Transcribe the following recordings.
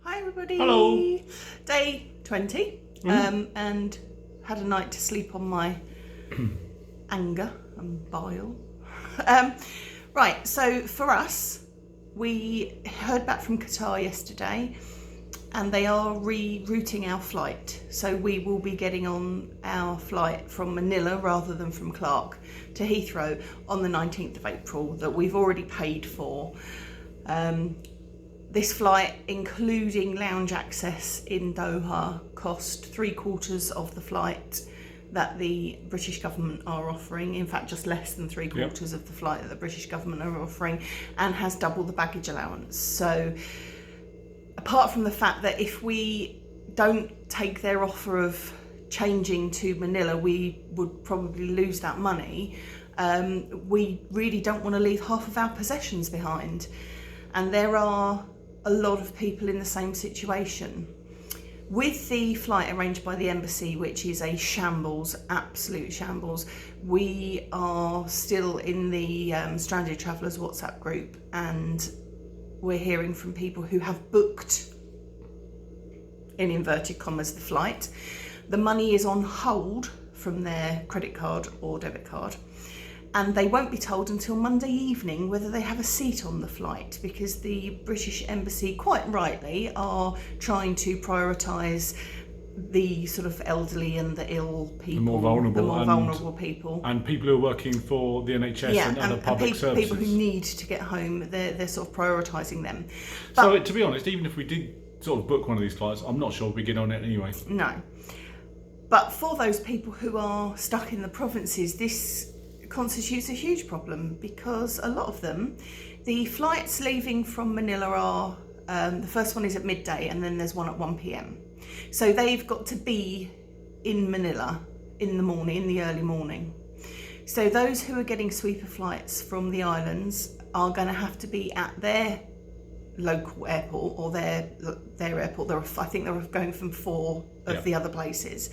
Hi everybody. Hello. Day 20, and had a night to sleep on my anger and bile. Right, so for us, we heard back from Qatar yesterday and they are rerouting our flight. So we will be getting on our flight from Manila rather than from Clark to Heathrow on the 19th of April that we've already paid for. This flight, including lounge access in Doha, cost 3/4 of the flight that the British government are offering. In fact, just less than 3/4 of the flight that the British government are offering, and has double the baggage allowance. So apart from the fact that if we don't take their offer of changing to Manila, we would probably lose that money, we really don't want to leave half of our possessions behind. And there are a lot of people in the same situation. With the flight arranged by the embassy, which is a shambles, absolute shambles, we are still in the Stranded Travellers WhatsApp group, and we're hearing from people who have booked, in inverted commas, the flight. The money is on hold from their credit card or debit card, and they won't be told until Monday evening whether they have a seat on the flight, because the British Embassy, quite rightly, are trying to prioritise the sort of elderly and the ill people, The more vulnerable people. And people who are working for the NHS and other public services. People who need to get home, they're sort of prioritising them. But, so to be honest, even if we did sort of book one of these flights, I'm not sure we'd get on it anyway. No. But for those people who are stuck in the provinces, this constitutes a huge problem, because a lot of them, the flights leaving from Manila are, the first one is at midday and then there's one at 1 p.m. So they've got to be in Manila in the morning, in the early morning. So those who are getting sweeper flights from the islands are going to have to be at their local airport or their airport. I think they're going from 4 of the other places.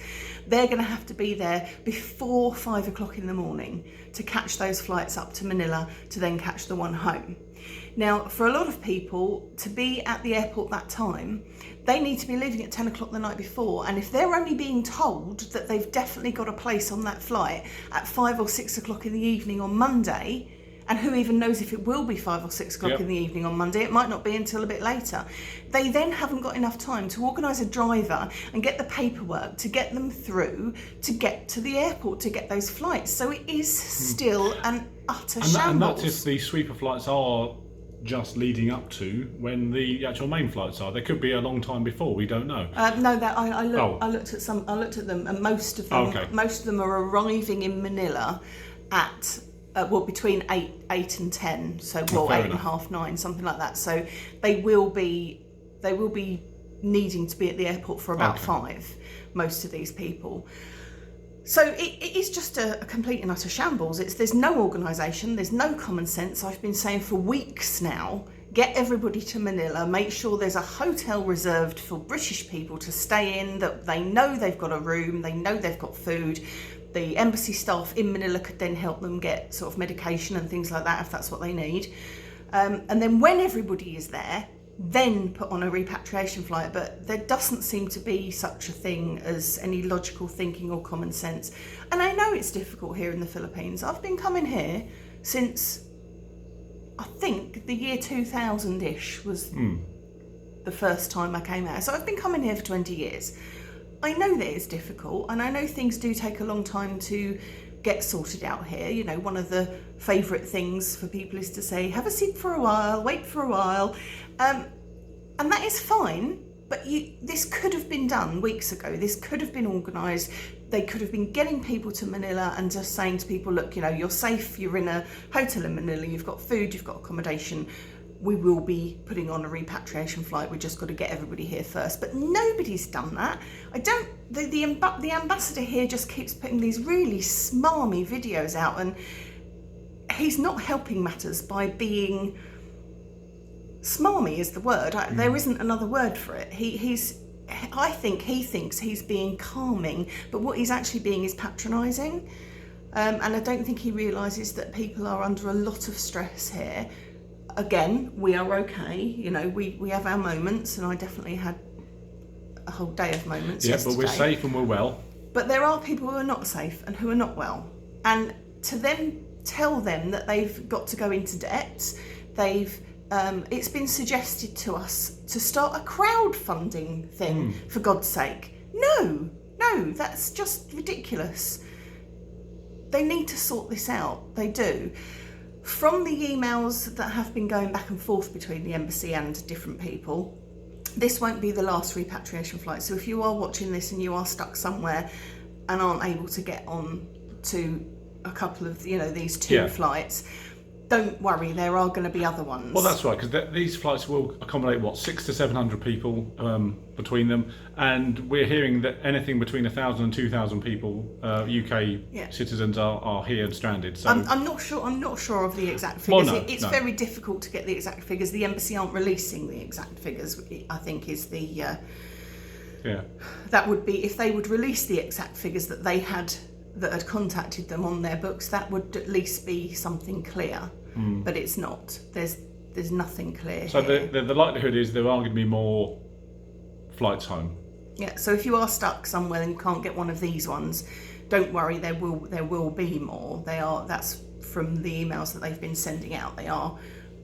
They're going to have to be there before 5 o'clock in the morning to catch those flights up to Manila to then catch the one home. Now, for a lot of people to be at the airport that time, they need to be leaving at 10 o'clock the night before, and if they're only being told that they've definitely got a place on that flight at 5 or 6 o'clock in the evening on Monday, and who even knows if it will be 5 or 6 o'clock in the evening on Monday, it might not be until a bit later. They then haven't got enough time to organise a driver and get the paperwork to get them through to get to the airport to get those flights. So it is still an utter shambles. And that's if the sweeper flights are just leading up to when the actual main flights are. There could be a long time before, we don't know. No, that I looked at them, and most of them are arriving in Manila at between 8 and 10, so 8 and half 9, something like that. So they will be needing to be at the airport for about 5, most of these people. So it is just a complete and utter shambles. There's no organisation, there's no common sense. I've been saying for weeks now, get everybody to Manila, make sure there's a hotel reserved for British people to stay in, that they know they've got a room, they know they've got food. The embassy staff in Manila could then help them get sort of medication and things like that if that's what they need. And then when everybody is there, then put on a repatriation flight. But there doesn't seem to be such a thing as any logical thinking or common sense. And I know it's difficult here in the Philippines. I've been coming here since, I think, the year 2000-ish was the first time I came out. So I've been coming here for 20 years. I know that it's difficult, and I know things do take a long time to get sorted out here. You know, one of the favourite things for people is to say, have a seat for a while, wait for a while. And that is fine, but this could have been done weeks ago. This could have been organised. They could have been getting people to Manila and just saying to people, look, you know, you're safe, you're in a hotel in Manila, you've got food, you've got accommodation. We will be putting on a repatriation flight. We've just got to get everybody here first. But nobody's done that. The ambassador here just keeps putting these really smarmy videos out, and he's not helping matters by being smarmy is the word. There isn't another word for it. I think he thinks he's being calming, but what he's actually being is patronising. And I don't think he realises that people are under a lot of stress here. again, we are okay. You know, we have our moments, and I definitely had a whole day of moments yesterday. But we're safe and we're well. But there are people who are not safe and who are not well. And to then tell them that they've got to go into debt, it's been suggested to us to start a crowdfunding thing, for God's sake. No, that's just ridiculous. They need to sort this out. They do. From the emails that have been going back and forth between the embassy and different people, this won't be the last repatriation flight. So if you are watching this and you are stuck somewhere and aren't able to get on to a couple of, these two flights, don't worry, there are going to be other ones. Well, that's right, because these flights will accommodate, 600 to 700 people between them, and we're hearing that anything between 1,000 and 2,000 people, UK citizens, are here and stranded. So I'm not sure of the exact figures. It's very difficult to get the exact figures. The embassy aren't releasing the exact figures, I think, is the... That would be, if they would release the exact figures that had contacted them on their books, that would at least be something clear. But it's not. There's nothing clear. So here. the likelihood is there are going to be more flights home. Yeah. So if you are stuck somewhere and can't get one of these ones, don't worry. There will be more. That's from the emails that they've been sending out. They are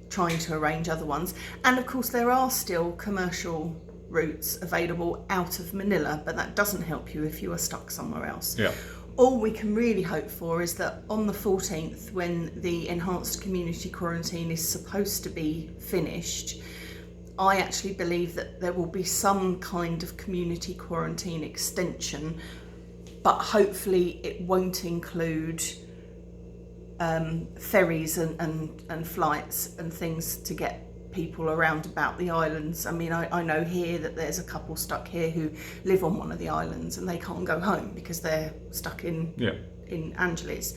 trying to arrange other ones, and of course there are still commercial routes available out of Manila, but that doesn't help you if you are stuck somewhere else. Yeah. All we can really hope for is that on the 14th, when the enhanced community quarantine is supposed to be finished, I actually believe that there will be some kind of community quarantine extension, but hopefully it won't include ferries and flights and things to get people around about the islands. I mean, I know here that there's a couple stuck here who live on one of the islands and they can't go home because they're stuck in Angeles.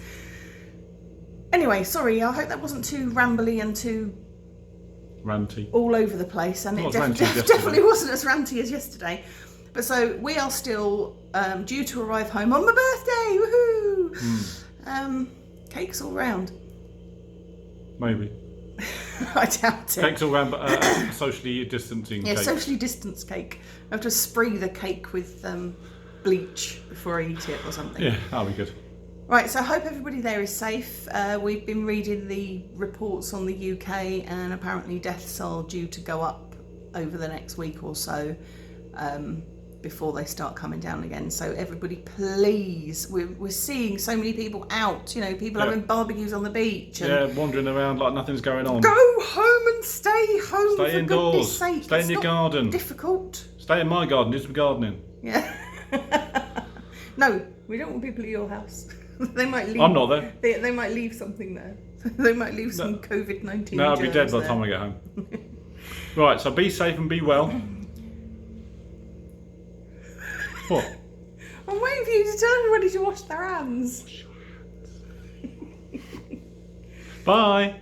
Anyway, sorry, I hope that wasn't too rambly and too ranty all over the place, and it definitely wasn't as ranty as yesterday. But so we are still due to arrive home on my birthday. Woohoo! Cakes all round. Maybe. I doubt it. Cakes all round, but socially distancing cake. Socially distanced cake. I have to spray the cake with bleach before I eat it or something. Yeah, that'll be good. Right, so I hope everybody there is safe. We've been reading the reports on the UK, and apparently deaths are due to go up over the next week or so before they start coming down again. So everybody, please, we're seeing so many people out, people having barbecues on the beach. And wandering around like nothing's going on. Go home and stay home, stay for indoors. Goodness sake. Stay in your garden. Difficult. Stay in my garden, do some gardening. Yeah. No, we don't want people at your house. They might leave. I'm not there. They might leave something there. They might leave some COVID-19. No, I'll be dead by the time I get home. Right, so be safe and be well. What? I'm waiting for you to tell everybody to wash their hands. Bye.